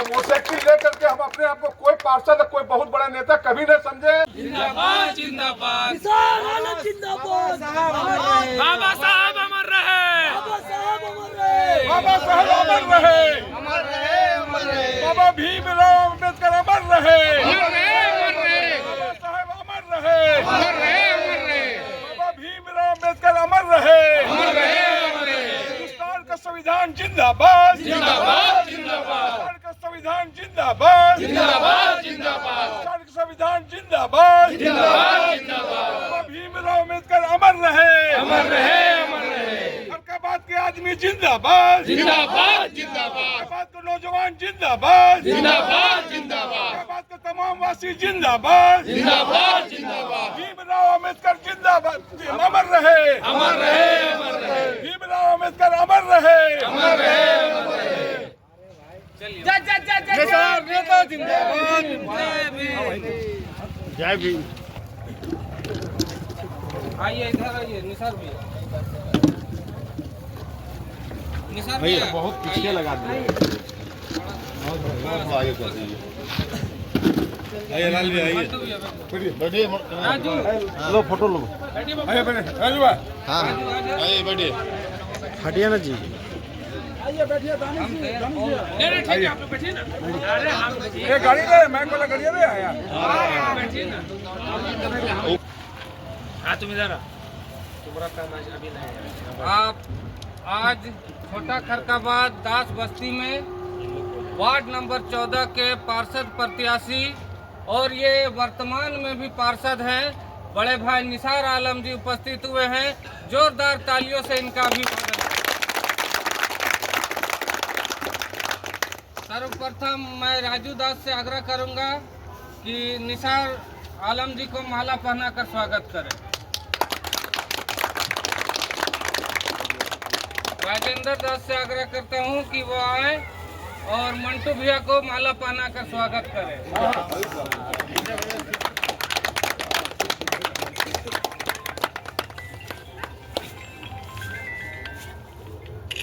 Motorcycle लेकर के हम अपने आप को कोई पार्षद कोई बहुत बड़ा नेता कभी नहीं समझे। जिंदाबाद जिंदाबाद किसान आलम जिंदाबाद। बाबा साहब अमर रहे, बाबा साहब अमर रहे, बाबा साहब अमर रहे, अमर रहे, अमर रहे, बाबा भीमराव अम्बेडकर अमर रहे, अमर रहे, अमर रहे, बाबा साहब अमर रहे, अमर रहे, अमर रहे, बाबा भीमराव अम्बेडकर अमर रहे, अमर रहे, अमर रहे। हिंदुस्तान का संविधान जिंदाबाद, जिंदाबाद जिंदाबाद, हिंदुस्तान का संविधान जिंदाबाद, जिंदाबाद जिंदाबाद, हिंदुस्तान का संविधान जिंदाबाद, जिंदाबाद जिंदाबाद, बाबा भीमराव अम्बेडकर अमर रहे, अमर रहे, अमर रहे, फरकाबाद के आदमी जिंदाबाद, जिंदाबाद जिंदाबाद, फरकाबाद के नौजवान जिंदाबाद, जिंदाबाद जिंदाबाद, फरकाबाद के तमाम वासी जिंदाबाद, जिंदाबाद जिंदाबाद, भीमराव अम्बेडकर जिंदाबाद, अमर रहे, अमर रहे, अमर रहे, भीमराव अम्बेडकर अमर रहे, अमर रहे, अमर रहे। नेता जिंदाबाद, जय भीम। आइए इधर आइए, निसार भैया, निसार भैया बहुत पीछे लगा दिए, आगे कर दीजिए। आइए लाल जी आइए, बैठिए, राजू लो फोटो लो, बैठिए बाबू, आइए बैठिए राजू भाई, हाँ आइए बैठिए, हटिए ना जी। नहीं नहीं ठीक है, आप लोग बैठिए ना। अरे हम ये गाड़ी दे, मैं बोला गाड़ी दे आया। बैठिए ना। हाँ तुम इधर तुम्हारा काम आज अभी नहीं है। आप आज छोटा खरकाबाद दास बस्ती में वार्ड नंबर 14 के पार्षद प्रत्याशी और ये वर्तमान में भी पार्षद हैं बड़े भाई निसार आलम जी उपस्थित हुए हैं। जोरदार तालियों से इनका अभिवादन। सर्वप्रथम मैं राजू दास से आग्रह करूंगा कि निसार आलम जी को माला पहनाकर स्वागत करें। राजेंद्र दास से आग्रह करता हूं कि वो आए और मंटू भैया को माला पहनाकर स्वागत करें।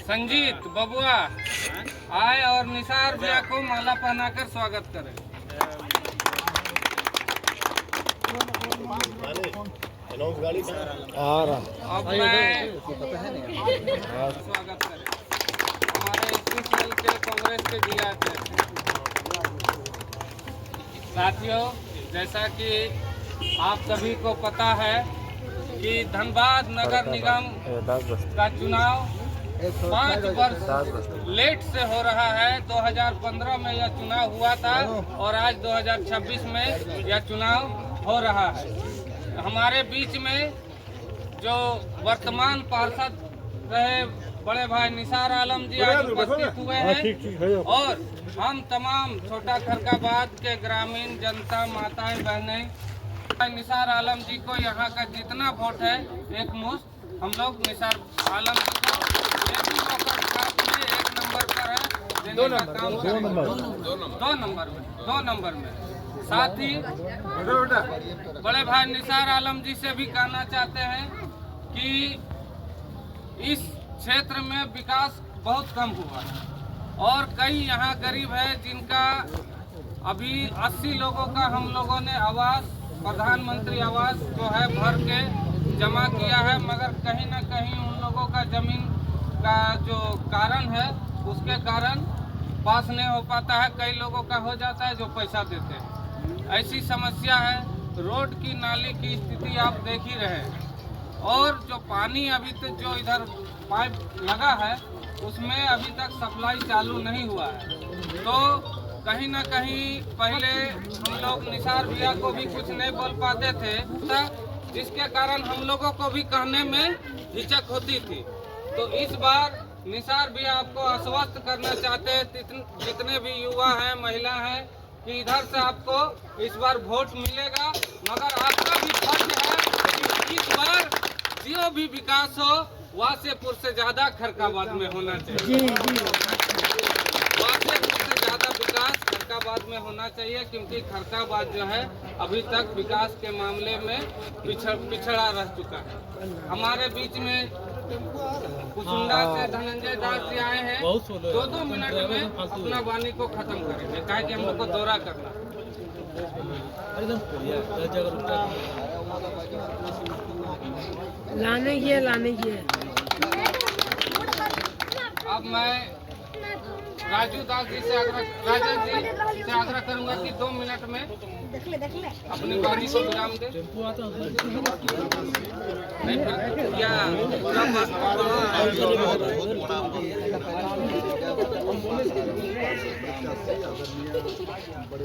संजीत बबुआ आए और निसार भैया को माला पहनाकर स्वागत करें। अब मैं स्वागत करें हमारे इसी साल के कांग्रेस के जिला अध्यक्ष। साथियों, जैसा कि आप सभी को पता है कि धनबाद नगर निगम का चुनाव 5 वर्ष लेट से हो रहा है। 2015 में यह चुनाव हुआ था और आज 2026 में यह चुनाव हो रहा है। हमारे बीच में जो वर्तमान पार्षद रहे बड़े भाई निसार आलम जी आज उपस्थित हुए हैं और हम तमाम छोटा खरकाबाद के ग्रामीण जनता माताएं बहनें निसार आलम जी को यहाँ का जितना वोट है एक मुश्त हम लोग निसार आलम जी को एक ही मौका में 1 नंबर पर है देने का काम करेंगे। 2 नंबर में साथ ही बड़े भाई निसार आलम जी से भी कहना चाहते हैं कि इस क्षेत्र में विकास बहुत कम हुआ है और कई यहाँ गरीब है जिनका अभी 80 लोगों का हम लोगों ने आवास प्रधानमंत्री आवास जो है भर के जमा किया है, मगर कहीं ना कहीं उन लोगों का जमीन का जो कारण है उसके कारण पास नहीं हो पाता है। कई लोगों का हो जाता है जो पैसा देते हैं। ऐसी समस्या है। रोड की नाली की स्थिति आप देख ही रहे हैं और जो पानी अभी तक जो इधर पाइप लगा है उसमें अभी तक सप्लाई चालू नहीं हुआ है। तो कहीं ना कहीं पहले हम लोग निसार भैया को भी कुछ नहीं बोल पाते थे, जिसके कारण हम लोगों को भी कहने में हिचक होती थी। तो इस बार निसार भैया आपको आश्वस्त करना चाहते हैं जितने भी युवा हैं महिला हैं कि इधर से आपको इस बार वोट मिलेगा, मगर आपका भी फर्ज है कि इस बार जो भी विकास हो वासेपुर से ज्यादा खरकाबाद में होना चाहिए। वासेपुर से ज्यादा विकास खरकाबाद में होना चाहिए, क्योंकि खरकाबाद जो है अभी तक विकास के मामले में पिछड़ा रह चुका है। हमारे बीच में कुसुंडा से धनंजय दास जी आए हैं, 2-2 मिनट में अपना वाणी को खत्म करेंगे, कहा कि हम लोग को दौरा करना। लाने की है। अब मैं राजू दास जी से राजन जी से आग्रह करूंगा कि 2 मिनट में अपनी वाणी को विराम दे। नहीं फिर क्या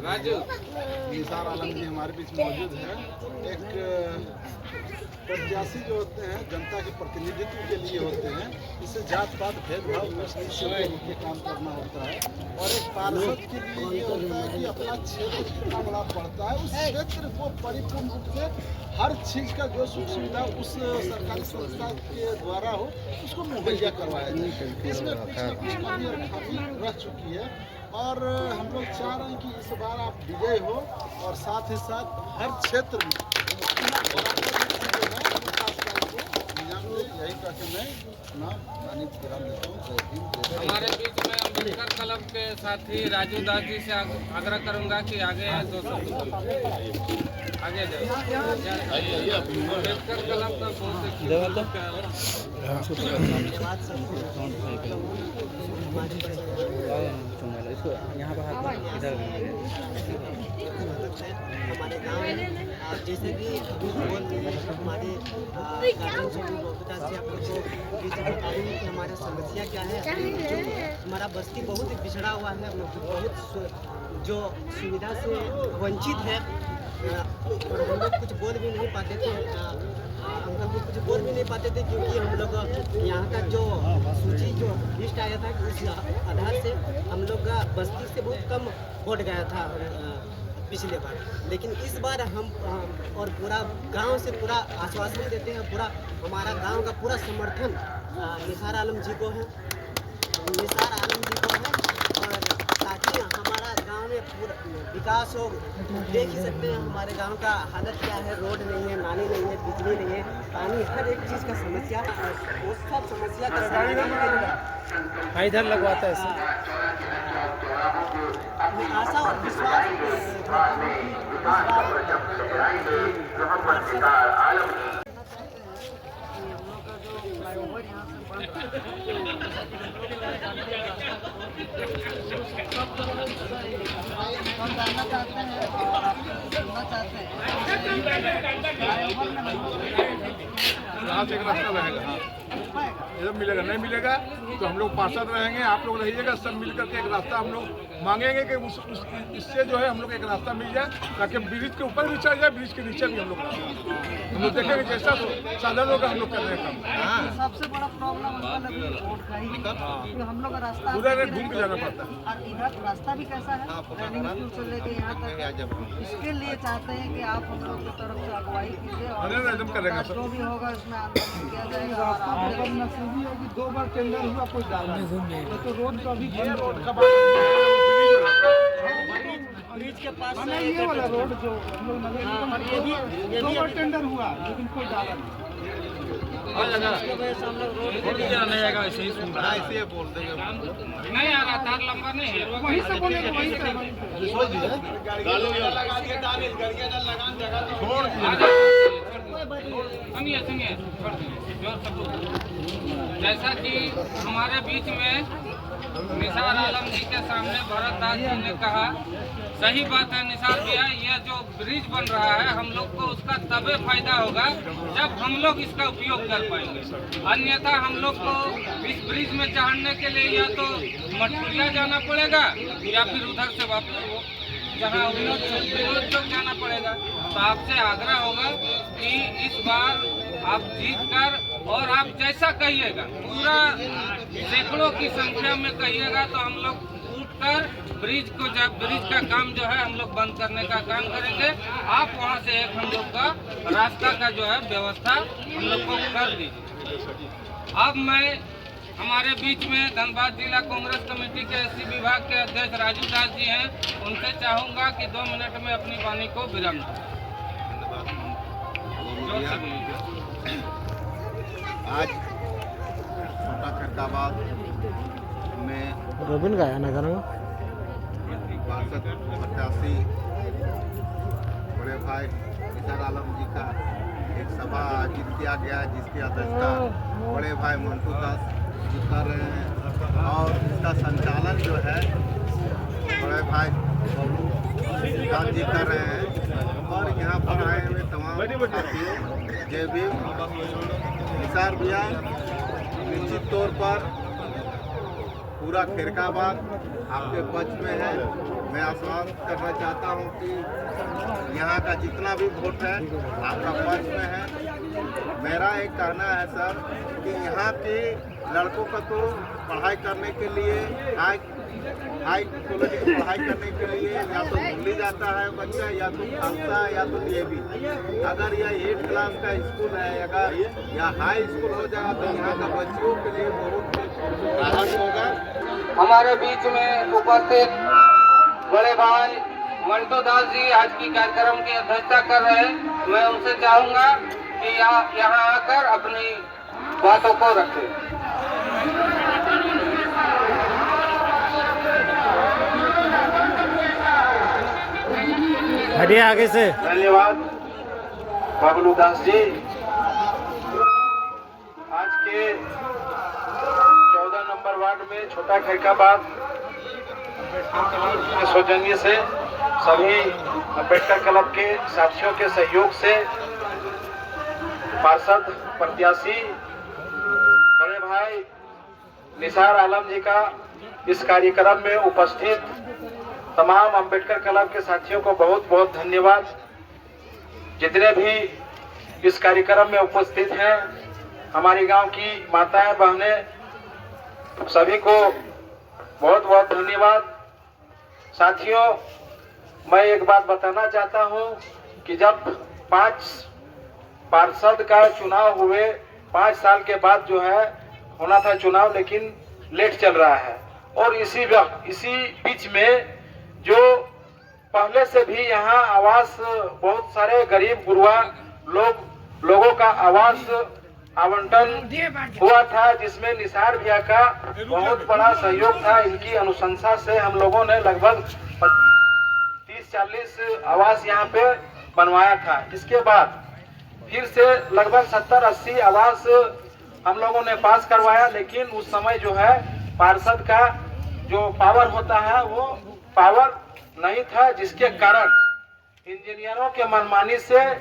राजू निसार आलम जी हमारे बीच मौजूद है। एक प्रत्याशी जो होते हैं जनता के प्रतिनिधित्व के लिए होते हैं, इससे जात पात भेदभाव के काम करना होता है। और एक पार्षद के लिए ये होता है कि अपना क्षेत्र कितना बड़ा पड़ता है, उस क्षेत्र को परिपूर्ण रूप से हर चीज़ का जो सुख सुविधा उस सरकारी संस्था के द्वारा हो उसको मुहैया करवाया जाए। इसमें कुछ न कुछ कमी और खामी रह चुकी है और हम लोग चाह रहे हैं कि इस बार आप विजय हो और साथ ही साथ हर क्षेत्र में यही कहकर मैं अपना मानित विराम देता हूँ। हमारे बीच में अम्बेडकर क्लब के साथी राजू दास जी से आग्रह करूंगा कि आगे 200 आगे जाए। अम्बेडकर क्लब का बहुत हमारे गाँव में जैसे कि हमारे हमारा समस्या क्या है। हमारा बस्ती बहुत पिछड़ा हुआ है, बहुत जो सुविधा से वंचित है और हम लोग कुछ बोल भी नहीं पाते थे। क्योंकि हम लोग यहाँ का जो सूची जो लिस्ट आया था उस आधार से हम लोग का बस्ती से बहुत कम वोट गया था पिछले बार। लेकिन इस बार हम और पूरा गांव से पूरा आश्वासन देते हैं, पूरा हमारा गांव का पूरा समर्थन निसार आलम जी को है और ताकि हमारा गांव में पूरा विकास हो। देख ही सकते हैं हमारे गांव का हालत क्या है, रोड नहीं है, नाली नहीं है, बिजली नहीं है, पानी, हर एक चीज़ का समस्या। उस सब समस्या का समाधान के लिए इधर लगवाता है आशा और विश्वास यहाँ से एक रास्ता रहेगा, इधर मिलेगा, नहीं मिलेगा तो हम लोग पार्षद रहेंगे, आप लोग रहिएगा, सब मिल करके एक रास्ता हम लोग मांगेंगे कि इससे जो है हम लोग एक रास्ता मिल जाए ताकि ब्रिज के ऊपर भी चढ़ जाए, ब्रिज के नीचे भी हम लोग देखेंगे जैसा साधन होगा हम लोग कर रहे हैं। सबसे बड़ा प्रॉब्लम रोड का ही हम लोग का रास्ता उधर घूम के जाना पड़ता है और इधर रास्ता भी कैसा है रनिंग स्कूल से लेके यहाँ तक। इसके लिए चाहते हैं कि आप हम लोग की तरफ से अगुवाई कीजिए और एकदम करेंगे सर। जो भी होगा इसमें आंदोलन किया जाएगा। और नसीबी होगी 2 बार टेंडर हुआ कोई डाला तो रोड तो अभी रोड का ब्रिज के पास ये वाला रोड जो हम लोग ये भी 2 बार टेंडर हुआ लेकिन कोई डाला नहीं। नहीं आएगा, ऐसे ही सुन रहा है, ऐसे बोल देंगे नहीं आ रहा, तार लंबा नहीं है, वहीं से बोलेंगे वहीं से सुनिए जैसा कि हमारे बीच में निसार आलम जी के सामने भरत दास जी ने कहा, सही बात है निसार भैया, ये जो ब्रिज बन रहा है हम लोग को उसका तबे फायदा होगा जब हम लोग इसका उपयोग कर पाएंगे। अन्यथा हम लोग को इस ब्रिज में चढ़ने के लिए या तो मटकुरिया जाना पड़ेगा या फिर उधर से वापस जहाँ विनोद चौक जाना पड़ेगा। तो आपसे आग्रह होगा कि इस बार आप जीत कर और आप जैसा कहिएगा पूरा सैकड़ों की संख्या में कहिएगा तो हम लोग उठकर ब्रिज को ब्रिज का काम जो है हम लोग बंद करने का काम करेंगे। आप वहां से एक हम लोग का रास्ता का जो है व्यवस्था हम लोग को कर दीजिए। अब मैं हमारे बीच में धनबाद जिला कांग्रेस कमेटी के एससी विभाग के अध्यक्ष राजू दास जी हैं, उनसे चाहूँगा कि 2 मिनट में अपनी वाणी को विराम दें। आज खैरकाबाद में रोबिन गाया नगर में पार्षद प्रत्याशी बड़े भाई निसार आलम जी का एक सभा आयोजित किया गया है, जिसकी अध्यक्षता बड़े भाई मंटू दास जी कर रहे हैं और इसका संचालन जो है बड़े भाई दास जी कर रहे हैं। और यहाँ पर आए हुए तमाम साथियों जय भीम। निसार भैया निश्चित तौर पर पूरा खैरकाबाद आपके पक्ष में है। मैं आश्वासन करना चाहता हूं कि यहाँ का जितना भी वोट है आपका पक्ष में है। मेरा एक कहना है सर कि यहाँ के लड़कों का तो पढ़ाई करने के लिए हाई कॉलेज की पढ़ाई करने के लिए या तो दिल्ली जाता है बच्चा, या तो खालसा, या तो DAV। अगर यह 8 क्लास का स्कूल है, अगर यह हाई स्कूल हो जाएगा तो यहाँ का बच्चों के लिए बहुत राहत होगा। हमारे बीच में उपस्थित बड़े भाई मंटू दास जी आज की कार्यक्रम की अध्यक्षता कर रहे हैं। मैं उनसे चाहूंगा कि यहाँ आकर अपनी बातों को रखें। हटिए आगे से। धन्यवाद बबलू दास जी। आज के 14 नंबर वार्ड में छोटा खैरकाबाद के सौजन्य से सभी अम्बेडकर क्लब के साथियों के सहयोग से पार्षद प्रत्याशी बड़े भाई निसार आलम जी का इस कार्यक्रम में उपस्थित तमाम अम्बेडकर क्लब के साथियों को बहुत बहुत धन्यवाद। जितने भी इस कार्यक्रम में उपस्थित हैं, हमारे गांव की माताएं बहनें, सभी को बहुत बहुत धन्यवाद। साथियों, मैं एक बात बताना चाहता हूं कि जब 5 पार्षद का चुनाव हुए, 5 साल के बाद जो है होना था चुनाव, लेकिन लेट चल रहा है। और इसी बीच में जो पहले से भी यहाँ आवास बहुत सारे गरीब गुरुआ लोगों का आवास आवंटन हुआ था, जिसमें निसार भैया का बहुत बड़ा सहयोग था। इनकी अनुशंसा से हम लोगों ने लगभग 30-40 आवास यहाँ पे बनवाया था। इसके बाद फिर से लगभग 70-80 आवास हम लोगों ने पास करवाया, लेकिन उस समय जो है पार्षद का जो पावर होता है वो पावर नहीं था, जिसके कारण इंजीनियरों के मनमानी से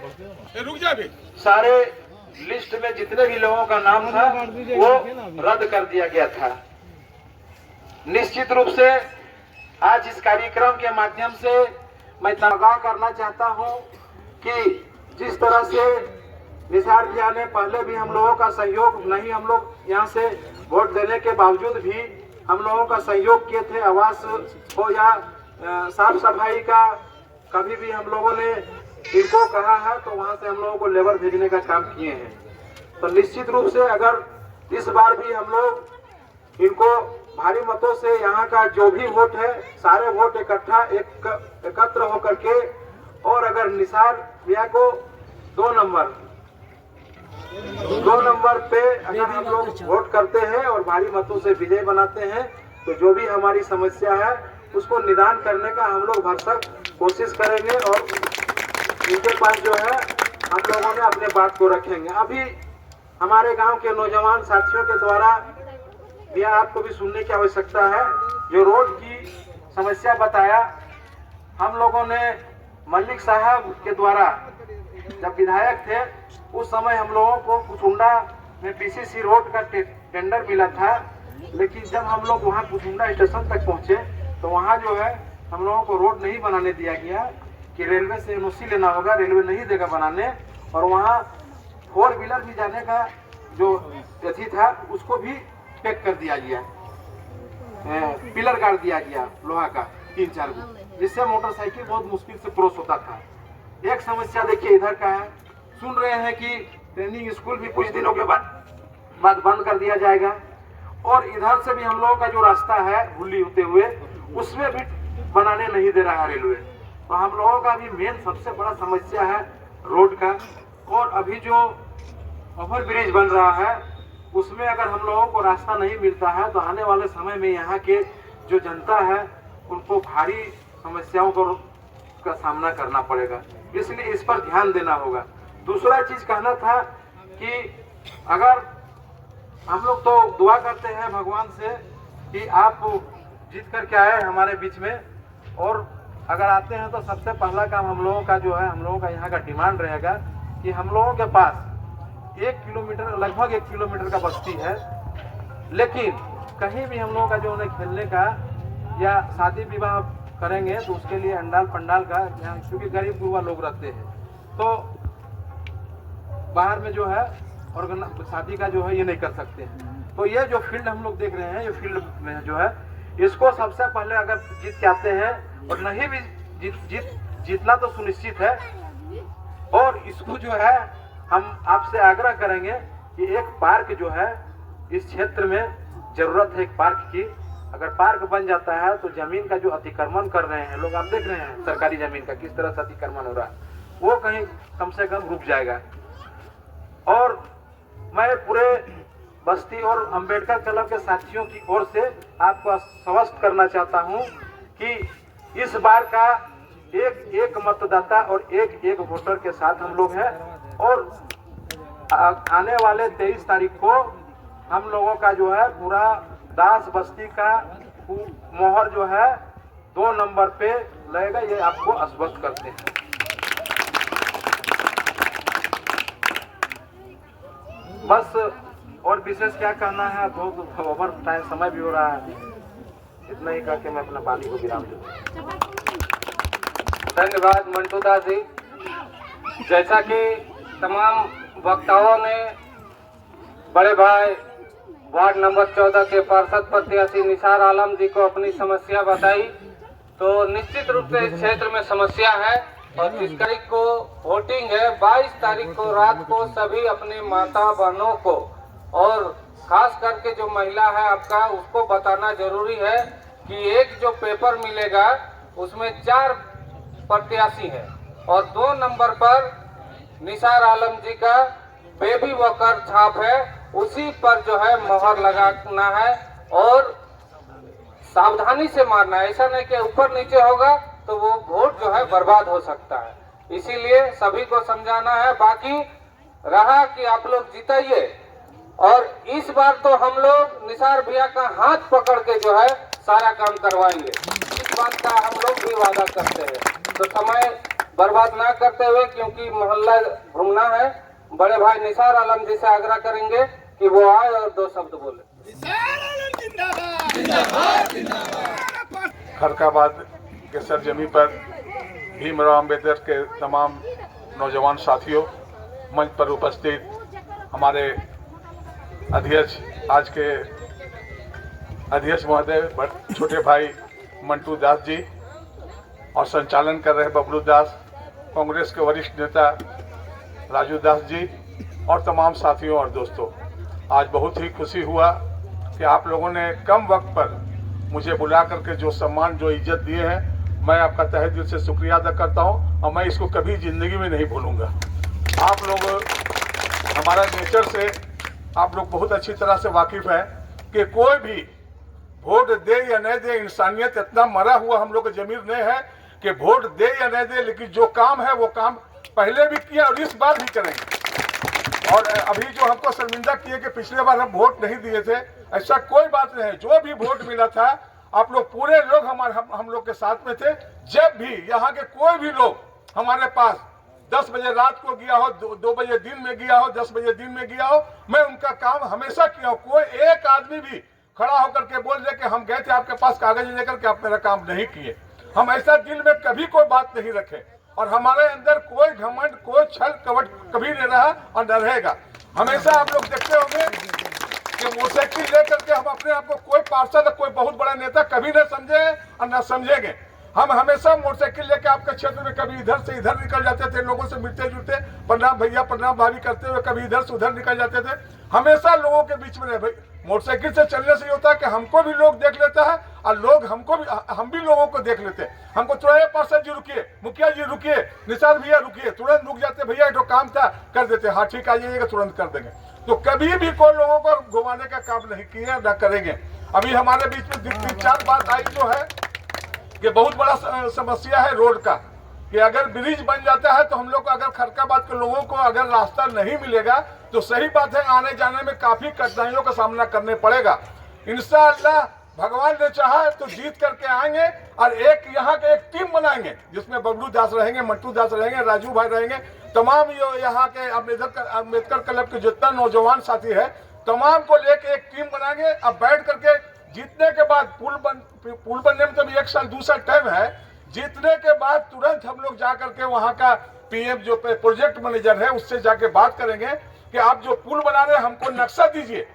सारे लिस्ट में जितने भी लोगों का नाम था वो रद्द कर दिया गया था। निश्चित रूप से आज इस कार्यक्रम के माध्यम से मैं तनख्वाह करना चाहता हूं कि जिस तरह से निसार भैया ने पहले भी हम लोगों का सहयोग नहीं, हम लोग यहाँ से वोट देने के बावजूद भी हम लोगों का सहयोग किए थे। आवास हो या साफ सफाई का, कभी भी हम लोगों ने इनको कहा है तो वहाँ से हम लोगों को लेबर भेजने का काम किए हैं। तो निश्चित रूप से अगर इस बार भी हम लोग इनको भारी मतों से यहाँ का जो भी वोट है सारे वोट एकत्र होकर के, और अगर निसार भैया को 2 नंबर पे अगर हम लोग वोट करते हैं और भारी मतों से विजय बनाते हैं, तो जो भी हमारी समस्या है उसको निदान करने का हम लोग भरसक कोशिश करेंगे और इनके पास जो है हम लोगों ने अपने बात को रखेंगे। अभी हमारे गांव के नौजवान साथियों के द्वारा भैया आपको भी सुनने की आवश्यकता है, जो रोड की समस्या बताया। हम लोगों ने मलिक साहब के द्वारा जब विधायक थे उस समय हम लोगों को कुचुंडा में PCC रोड का टेंडर मिला था, लेकिन जब हम लोग वहाँ कुचुंडा स्टेशन तक पहुँचे तो वहाँ जो है हम लोगों को रोड नहीं बनाने दिया गया कि रेलवे से NOC लेना होगा, रेलवे नहीं देगा बनाने। और वहाँ 4 व्हीलर भी जाने का जो गति था उसको भी पैक कर दिया गया, पिलर गाड़ दिया गया लोहा का 3-4 गो, जिससे मोटरसाइकिल बहुत मुश्किल से क्रॉस होता था। एक समस्या देखिए इधर का है, सुन रहे हैं कि ट्रेनिंग स्कूल भी कुछ दिनों के बाद बंद कर दिया जाएगा, और इधर से भी हम लोगों का जो रास्ता है हुल्ली होते हुए उसमें भी बनाने नहीं दे रहा है रेलवे। तो हम लोगों का भी मेन सबसे बड़ा समस्या है रोड का। और अभी जो ओवर ब्रिज बन रहा है उसमें अगर हम लोगों को रास्ता नहीं मिलता है तो आने वाले समय में यहाँ के जो जनता है उनको भारी समस्याओं का सामना करना पड़ेगा। इसलिए इस पर ध्यान देना होगा। दूसरा चीज कहना था कि अगर हम लोग तो दुआ करते हैं भगवान से कि आप जीत करके आए हमारे बीच में, और अगर आते हैं तो सबसे पहला काम हम लोगों का जो है, हम लोगों का यहाँ का डिमांड रहेगा कि हम लोगों के पास 1 किलोमीटर, लगभग 1 किलोमीटर का बस्ती है, लेकिन कहीं भी हम लोगों का जो उन्हें खेलने का या शादी विवाह करेंगे तो उसके लिए अंडाल पंडाल का, यहाँ क्योंकि गरीब गुरबा लोग रहते हैं तो बाहर में जो है और शादी का जो है ये नहीं कर सकते हैं। तो ये जो फील्ड हम लोग देख रहे हैं, ये फील्ड में जो है इसको सबसे पहले अगर जीत के आते हैं, और नहीं भी जीतना तो सुनिश्चित है, और इसको जो है हम आपसे आग्रह करेंगे कि एक पार्क जो है इस क्षेत्र में जरूरत है, एक पार्क की। अगर पार्क बन जाता है तो जमीन का जो अतिक्रमण कर रहे हैं लोग, आप देख रहे हैं सरकारी जमीन का किस तरह से अतिक्रमण हो रहा है, वो कहीं कम से कम रुक जाएगा। और मैं पूरे बस्ती और अंबेडकर क्लब के साथियों की ओर से आपको आश्वस्त करना चाहता हूं कि इस बार का एक मतदाता और एक वोटर के साथ हम लोग हैं, और आने वाले 23 तारीख को हम लोगों का जो है पूरा दास बस्ती का मोहर जो है 2 नंबर पे लगेगा, ये आपको आश्वस्त करते हैं। बस और विशेष क्या कहना है, बहुत ओवर टाइम समय भी हो रहा है, इतना ही करके मैं अपना वाणी को विराम दूं। धन्यवाद मंटू दास जी। जैसा कि तमाम वक्ताओं ने बड़े भाई वार्ड नंबर 14 के पार्षद प्रत्याशी निसार आलम जी को अपनी समस्या बताई, तो निश्चित रूप से इस क्षेत्र में समस्या है। और 30 तारीख को वोटिंग है, 22 तारीख को रात को सभी अपने माता बहनों को और खास करके जो महिला है आपका, उसको बताना जरूरी है कि एक जो पेपर मिलेगा उसमें 4 प्रत्याशी है और 2 नंबर पर निसार आलम जी का बेबी वॉकर छाप है, उसी पर जो है मोहर लगाना है और सावधानी से मारना है। ऐसा नहीं कि ऊपर नीचे होगा तो वो वोट जो है बर्बाद हो सकता है। इसीलिए सभी को समझाना है। बाकी रहा कि आप लोग जिताइए, और इस बार तो हम लोग निसार भैया का हाथ पकड़ के जो है सारा काम करवाएंगे, इस बात का हम लोग भी वादा करते हैं। तो समय बर्बाद ना करते हुए, क्योंकि मोहल्ला घूमना है, बड़े भाई निसार आलम जी से आग्रह करेंगे कि वो आए और 2 शब्द बोले। खरकाबाद के सरजमी पर भीमराव अम्बेडकर के तमाम नौजवान साथियों, मंच पर उपस्थित हमारे अध्यक्ष, आज के अध्यक्ष महोदय छोटे भाई मंटू दास जी, और संचालन कर रहे बबलू दास, कांग्रेस के वरिष्ठ नेता राजू दास जी, और तमाम साथियों और दोस्तों, आज बहुत ही खुशी हुआ कि आप लोगों ने कम वक्त पर मुझे बुला करके जो सम्मान, जो इज्जत दिए हैं, मैं आपका तहे दिल से शुक्रिया अदा करता हूं, और मैं इसको कभी ज़िंदगी में नहीं भूलूंगा। आप लोग, हमारा नेचर से आप लोग बहुत अच्छी तरह से वाकिफ़ है कि कोई भी वोट दे या नहीं दे, इंसानियत इतना मरा हुआ हम लोग का ज़मीर नहीं है कि वोट दे या नहीं दे, लेकिन जो काम है वो काम पहले भी किया और इस बार भी करेंगे। और अभी जो हमको शर्मिंदा किए कि पिछले बार हम वोट नहीं दिए थे, ऐसा कोई बात नहीं है। जो भी वोट मिला था आप लोग पूरे लोग हम लोग के साथ में थे। जब भी यहाँ के कोई भी लोग हमारे पास 10 बजे रात को गया हो, 2 बजे दिन में गया हो, 10 बजे दिन में गया हो, मैं उनका काम हमेशा किया हूँ। कोई एक आदमी भी खड़ा होकर के बोल दे कि हम गए थे आपके पास कागज लेकर के, आप मेरा काम नहीं किए। हम ऐसा दिल में कभी कोई बात नहीं रखे, और हमारे अंदर कोई घमंड, कोई छल कपट कभी नहीं रहा और न रहेगा। हमेशा आप लोग देखते होंगे कि मोटरसाइकिल लेकर के हम अपने आप को कोई पार्षद, कोई बहुत बड़ा नेता कभी न समझे और न समझेंगे। हम हमेशा मोटरसाइकिल लेकर आपके क्षेत्र में कभी इधर से इधर निकल जाते थे, लोगों से मिलते जुलते, प्रणाम भैया प्रणाम भाभी करते हुए कभी इधर से उधर निकल जाते थे। हमेशा लोगों के बीच में रहे। भाई मोटरसाइकिल से चलने से ये होता है कि हमको भी लोग देख लेता है और लोग हमको भी, हम भी लोगों को देख लेते हैं। हमको तुरंत पार्षद जी रुकिए, मुखिया जी रुकिए, निसार भैया रुकिए, तुरंत रुक जाते, भैया जो काम था कर देते, हाँ ठीक आ जाइएगा, तुरंत कर देंगे। तो कभी भी कोई लोगों को घुमाने का काम नहीं किया, न करेंगे। अभी हमारे बीच में 3-4 बात आई जो है कि बहुत बड़ा समस्या है रोड का, कि अगर ब्रिज बन जाता है तो हम लोग को, अगर खरकाबाद के लोगों को अगर रास्ता नहीं मिलेगा तो सही बात है आने जाने में काफी कठिनाइयों का सामना करने पड़ेगा। इंशाअल्लाह भगवान ने चाहा तो जीत करके आएंगे और एक यहाँ के एक टीम बनाएंगे जिसमें बबलू दास रहेंगे, मंटू दास रहेंगे, राजू भाई रहेंगे, तमाम यहाँ के अम्बेडकर क्लब के जितना नौजवान साथी है तमाम को लेके एक टीम बनाएंगे। अब बैठ करके जीतने के बाद पुल बनने में तो 1 साल 2 साल टाइम है, जीतने के बाद तुरंत हम लोग जा करके वहाँ का पीएम जो प्रोजेक्ट मैनेजर है उससे जाके बात करेंगे कि आप जो पुल बना रहे हैं हमको नक्शा दीजिए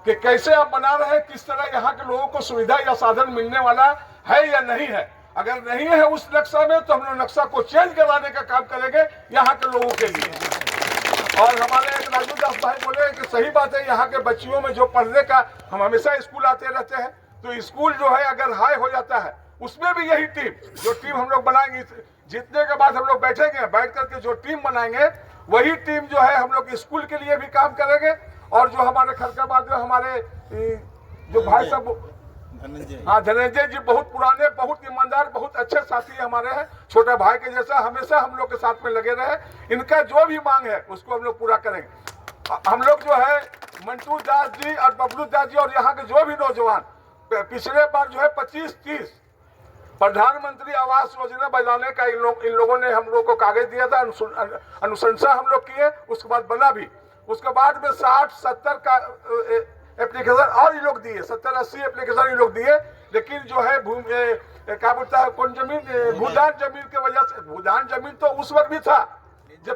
कि कैसे आप बना रहे हैं, किस तरह यहाँ के लोगों को सुविधा या साधन मिलने वाला है या नहीं है। अगर नहीं है उस नक्शा में तो हम लोग नक्शा को चेंज करवाने का काम करेंगे यहाँ के लोगों के लिए। और हमारे एक राजू दास भाई बोले कि सही बात है, यहाँ के बच्चियों में जो पढ़ने का, हम हमेशा स्कूल आते रहते हैं तो स्कूल जो है अगर हाई हो जाता है उसमें भी यही टीम हम लोग बनाएंगे। जीतने के बाद हम लोग बैठेंगे, बैठ करके जो टीम बनाएंगे वही टीम जो है हम लोग स्कूल के लिए भी काम करेंगे। और जो हमारे खरकाबाद में हमारे जो भाई साहब धनंजय जी बहुत पुराने, बहुत ईमानदार, बहुत अच्छे साथी हमारे हैं, छोटा भाई के जैसा, हमेशा हम लोग के साथ में लगे रहे। इनका जो भी मांग है उसको हम लोग पूरा करेंगे। हम लोग जो है मंटू दास जी और बबलू दास जी और यहाँ के जो भी नौजवान, पिछले बार जो है 25-30 प्रधानमंत्री आवास योजना बनाने का इन लोगों ने हम लोग को कागज दिया था, अनुशंसा हम लोग किए, उसके बाद बना भी। उसके बाद में 60-70 का एप्लीकेशन और ये लोग दिए, 70-80 एप्लीकेशन ये लोग दिए। लेकिन जो है क्या बोलता है कौन जमीन, भूदान जमीन के वजह से, भूदान जमीन तो उस वक्त भी था जब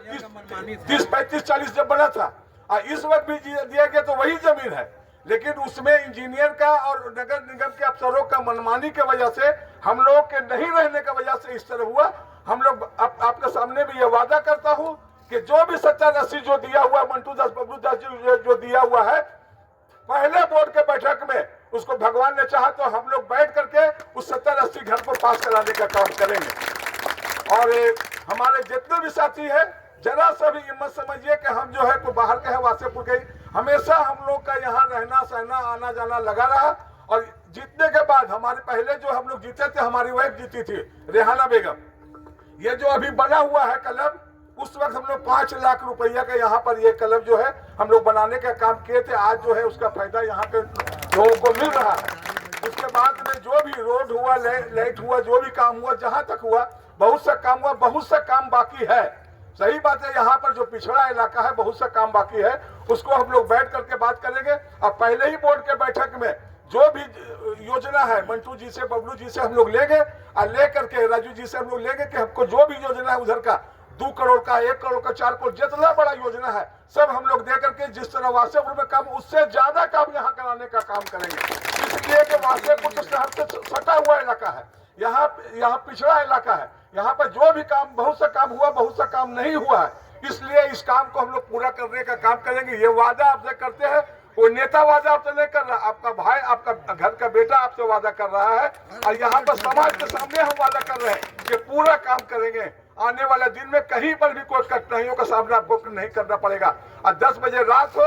30-35-40 जब बना था, और इस वक्त भी दिया गया तो वही जमीन है। लेकिन उसमें इंजीनियर का और नगर निगम के अफसरों का मनमानी के वजह से, हम लोग के नहीं रहने की वजह से इस तरह हुआ। हम लोग आपके सामने भी ये वादा करता हूँ कि जो भी 70-80 जो दिया हुआ, मंटू दास बबलू दास जी जो दिया हुआ है, पहले बोर्ड के बैठक में उसको भगवान ने चाहा तो हम लोग बैठ करके उस 70-80 घर को पास कराने का काम करेंगे। और हमारे जितने भी साथी हैं, जरा सा भी हिम्मत समझिए कि हम जो है कोई बाहर के हैं, वासेपुर के, हमेशा हम लोग का यहाँ रहना सहना आना जाना लगा रहा। और जीतने के बाद हमारे पहले जो हम लोग जीते थे, हमारी वाइफ जीती थी रेहाना बेगम, ये जो अभी बना हुआ है क्लब, उस वक्त हम लोग 5 लाख रुपया का यहाँ पर ये क्लब जो है हम लोग बनाने का काम किए थे। आज जो है उसका फायदा यहाँ पे लोगों को मिल रहा है। उसके बाद में जो भी रोड हुआ, लाइट हुआ, जो भी काम हुआ, जहाँ तक हुआ, बहुत सा काम हुआ, बहुत सा काम बाकी है। सही बात है, यहाँ पर जो पिछड़ा इलाका है बहुत सा काम बाकी है, उसको हम लोग बैठ करके बात करेंगे। अब पहले ही बोर्ड के बैठक में जो भी योजना है मंटू जी से, बबलू जी से हम लोग लेंगे, और ले करके राजू जी से हम लोग लेंगे कि हमको जो भी योजना है उधर का 2 करोड़ का, 1 करोड़ का, 4 करोड़, जितना बड़ा योजना है सब हम लोग दे करके जिस तरह वासेपुर में काम, उससे ज्यादा काम यहाँ कराने का काम करेंगे। इसलिए कि वासेपुर तो शहर से सटा हुआ इलाका है, यहाँ पिछड़ा इलाका है, यहाँ पर जो भी काम, बहुत सा काम हुआ, बहुत सा काम नहीं हुआ है। इसलिए इस काम को हम लोग पूरा करने का काम करेंगे। ये वादा आपसे करते हैं, कोई नेता वादा आपसे नहीं कर रहा, आपका भाई, आपका घर का बेटा आपसे वादा कर रहा है। और यहाँ पर समाज के सामने हम वादा कर रहे हैं कि पूरा काम करेंगे। आने वाले दिन में कहीं पर भी कोई कठिनाइयों का सामना आपको नहीं करना पड़ेगा। और 10 बजे रात हो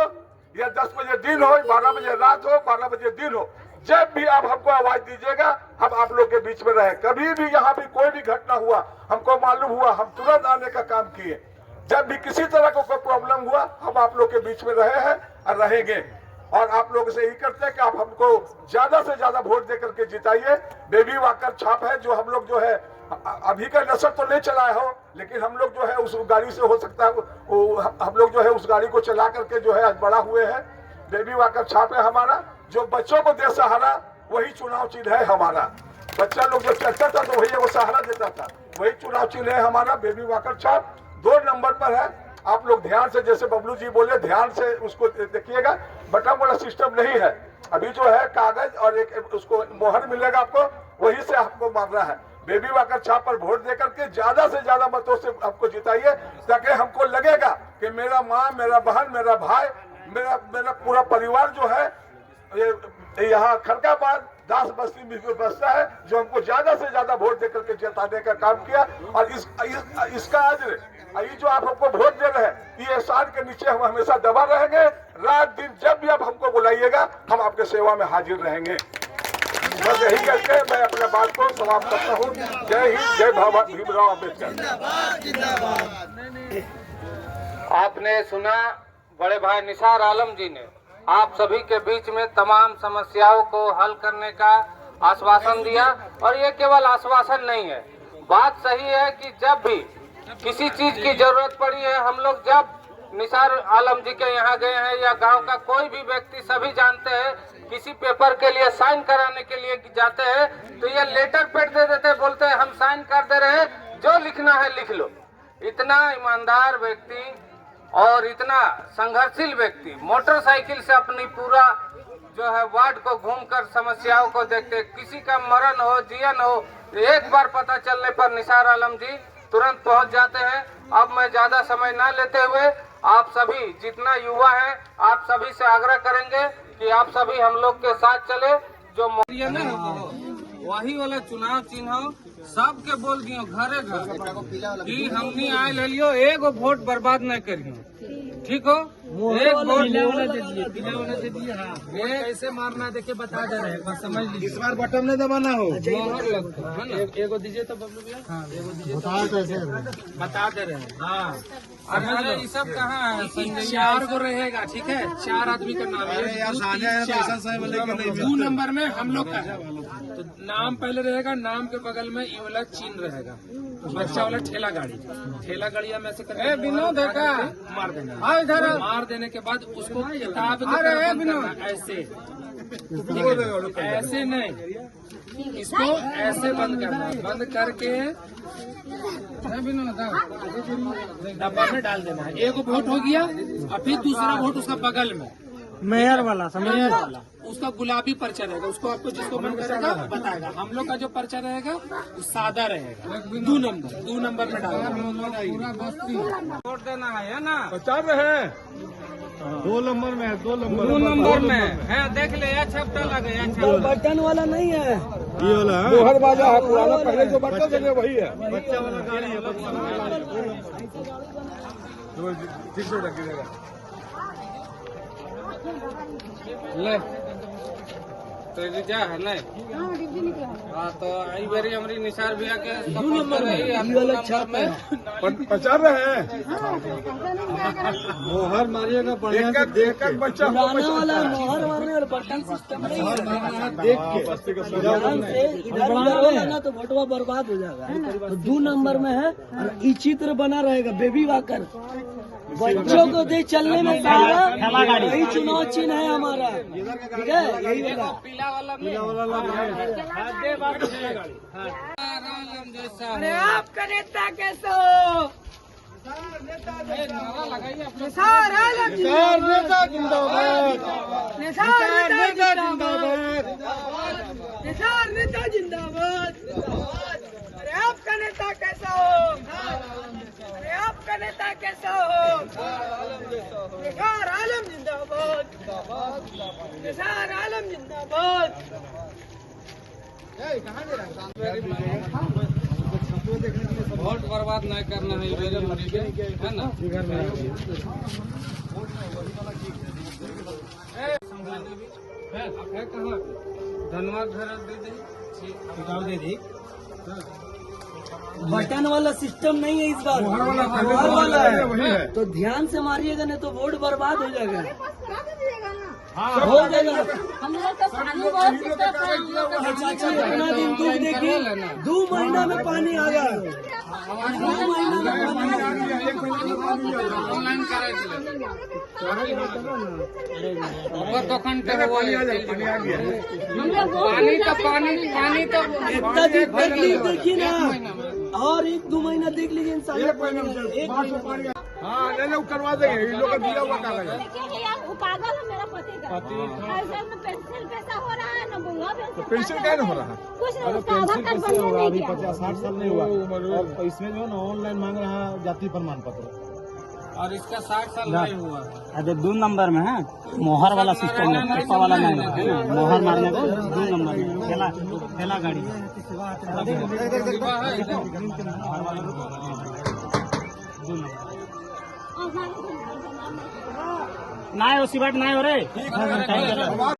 या 10 बजे दिन हो, 12 बजे रात हो, 12 बजे दिन हो, जब भी आप हमको आवाज दीजिएगा, हम आप लोग के बीच में रहे। कभी भी यहाँ भी कोई भी घटना हुआ, हमको मालूम हुआ, हम तुरंत आने का काम किए। जब भी किसी तरह का कोई प्रॉब्लम हुआ, हम आप लोग के बीच में रहे हैं और रहेंगे। और आप लोग से यही करते हैं कि आप हमको ज्यादा से ज्यादा वोट दे करके जिताइए। बेबी वॉकर छाप है जो हम लोग जो है अभी का नशा तो नहीं चलाए हो, लेकिन हम लोग जो है उस गाड़ी से हो सकता है हम लोग जो है उस गाड़ी को चला करके जो है आज बड़ा हुए हैं। बेबी वॉकर छाप है हमारा, जो बच्चों को दे सहारा, वही चुनाव चिन्ह है हमारा। बच्चा लोग जो चलता था तो वही वो सहारा देता था, वही चुनाव चिन्ह है हमारा। बेबी वॉकर छाप 2 नंबर पर है। आप लोग ध्यान से, जैसे बबलू जी बोले, ध्यान से उसको देखिएगा। बटन वाला सिस्टम नहीं है, अभी जो है कागज और एक उसको मोहर मिलेगा आपको, वही से आपको मारना है। बेबी वॉकर छाप पर वोट देकर के ज्यादा से ज्यादा मतों से आपको जिताइए, ताकि हमको लगेगा कि मेरा माँ, मेरा बहन, मेरा भाई, मेरा पूरा परिवार जो है यहाँ खरकाबाद दास बस्ती में बसता है, जो हमको ज्यादा से ज्यादा वोट देकर के जिताने का काम किया। और इसका अज्र, ये जो आप हमको वोट दे रहे हैं, ये एहसान के नीचे हम हमेशा दबा रहेंगे, रात दिन जब भी आप हमको बुलाइएगा हम आपके सेवा में हाजिर रहेंगे। बस यही करके मैं अपने बात को समाप्त करता हूँ। जय हिंद, जय भीमराव अम्बेडकर। आपने सुना बड़े भाई निसार आलम जी ने आप सभी के बीच में तमाम समस्याओं को हल करने का आश्वासन दिया। और ये केवल आश्वासन नहीं है, बात सही है कि जब भी किसी चीज की जरूरत पड़ी है, हम लोग जब निसार आलम जी के यहाँ गए हैं या गांव का कोई भी व्यक्ति, सभी जानते हैं किसी पेपर के लिए साइन कराने के लिए जाते हैं तो ये लेटर पैड दे देते, बोलते हैं हम साइन कर दे रहे हैं, जो लिखना है लिख लो। इतना ईमानदार व्यक्ति और इतना संघर्षशील व्यक्ति मोटरसाइकिल से अपनी पूरा जो है वार्ड को घूमकर समस्याओं को देखते, किसी का मरण हो जीवन हो एक बार पता चलने पर निसार आलम जी तुरंत पहुंच जाते हैं। अब मैं ज्यादा समय ना लेते हुए आप सभी जितना युवा हैं आप सभी से आग्रह करेंगे कि आप सभी हम लोग के साथ चले। जो वही वाला चुनाव चिन्ह सबके बोल दियो घरे घर कि हमनी आए लियो, एगो वोट बर्बाद न करियो, ठीक हो? एक वोट दे दिए। हाँ, कैसे मारना देखे बता दे रहे हैं, समझ लीजिए। इस बार बटन नहीं दबाना हो, एगो दीजिए तो बबलू भैया। हाँ, एगो दीजिए बता दे रहे हैं। हाँ, अरे ये सब कहाँ है? 4 को रहेगा, ठीक है? 4 आदमी का नाम है। 2 नंबर में हम लोग का है, तो नाम पहले रहेगा, नाम के बगल में ये वाला चिन्ह रहेगा, बच्चा वाला ठेला गाड़ी में से करके विनोद मार देना। इधर मार देने के बाद उसको किताब ऐसे नहीं, इसको ऐसे बंद करना है। बंद करके डब्बा में डाल देना है। एक वोट हो गया और फिर दूसरा वोट उसका बगल में मेयर वाला उसका गुलाबी पर्चा रहेगा, उसको आपको जिसको मन करेगा बताएगा। हम लोग का जो पर्चा रहेगा वो सादा रहेगा, 2 नंबर में डालेगा। वोट देना है ना, बता रहे हैं 2 नंबर में है, 2 नंबर में है। देख ले छपटा लगे, बटन वाला नहीं है, ये वाला मोहर बाजा है पुराना, पहले जो बच्चा देंगे वही है, बच्चा वाला गाड़ी है, ठीक से रखिएगा। ले तो रिजा है नहीं? हाँ, तो आई बारी हमारी निसार भैया के 2 नंबर में प्रचार रहे हैं। मोहर मारिएगा बढ़िया से देख कर, बच्चा वाला मोहर मारने और बटन सिस्टम देख के इधर ना तो वोटवा बर्बाद हो जाएगा। तो 2 नंबर में है और ई चित्र बना रहेगा, बेबी वाकर, बच्चों को दे चलने में सारा यही चुनाव चिन्ह है हमारा, ठीक है? यही वाला पीला वाला अरे आपका नेता कैसे हो? निसार आलम जिंदाबाद, निसार नेता जिंदाबाद, निसार नेता जिंदाबाद। अरे आपका नेता कैसा हो? अरे आपका नेता कैसा हो? निसार आलम जिंदाबाद, निसार आलम जिंदाबाद। वोट बर्बाद नहीं करना है, है ना? धन्यवाद दे दी। बटन वाला सिस्टम नहीं है इस बार, मोहर वाला है, तो ध्यान से मारिएगा नहीं तो वोट बर्बाद हो जाएगा। हो जाएगा। चाची इतना दिन दुख देखिए, 2 महीना में पानी आ गया, 2 महीना में पानी ऑनलाइन पानी तो इतना दिन देखिए ना, और 1-2 महीना देख लीजिए इंसान। हाँ, ले लो करवा देंगे, इन लोग का दिया हुआ कागज है। पागल है मेरा पति का, पेंसिल पैसा हो रहा है ना, तो पेंशन क्या हो रहा है? कुछ पेंशन कैसे होगा? अभी 50-60 साल नहीं हुआ, और इसमें जो है ना ऑनलाइन मांग रहा है जाति प्रमाण पत्र, और इसका 60 साल नहीं हुआ। अरे 2 नंबर में है, मोहर वाला सिस्टम है, पैसा वाला नहीं है। मोहर मारने को 2 नंबर में ठेला गाड़ी है। और ना है, उसी बात ना है, हो रे।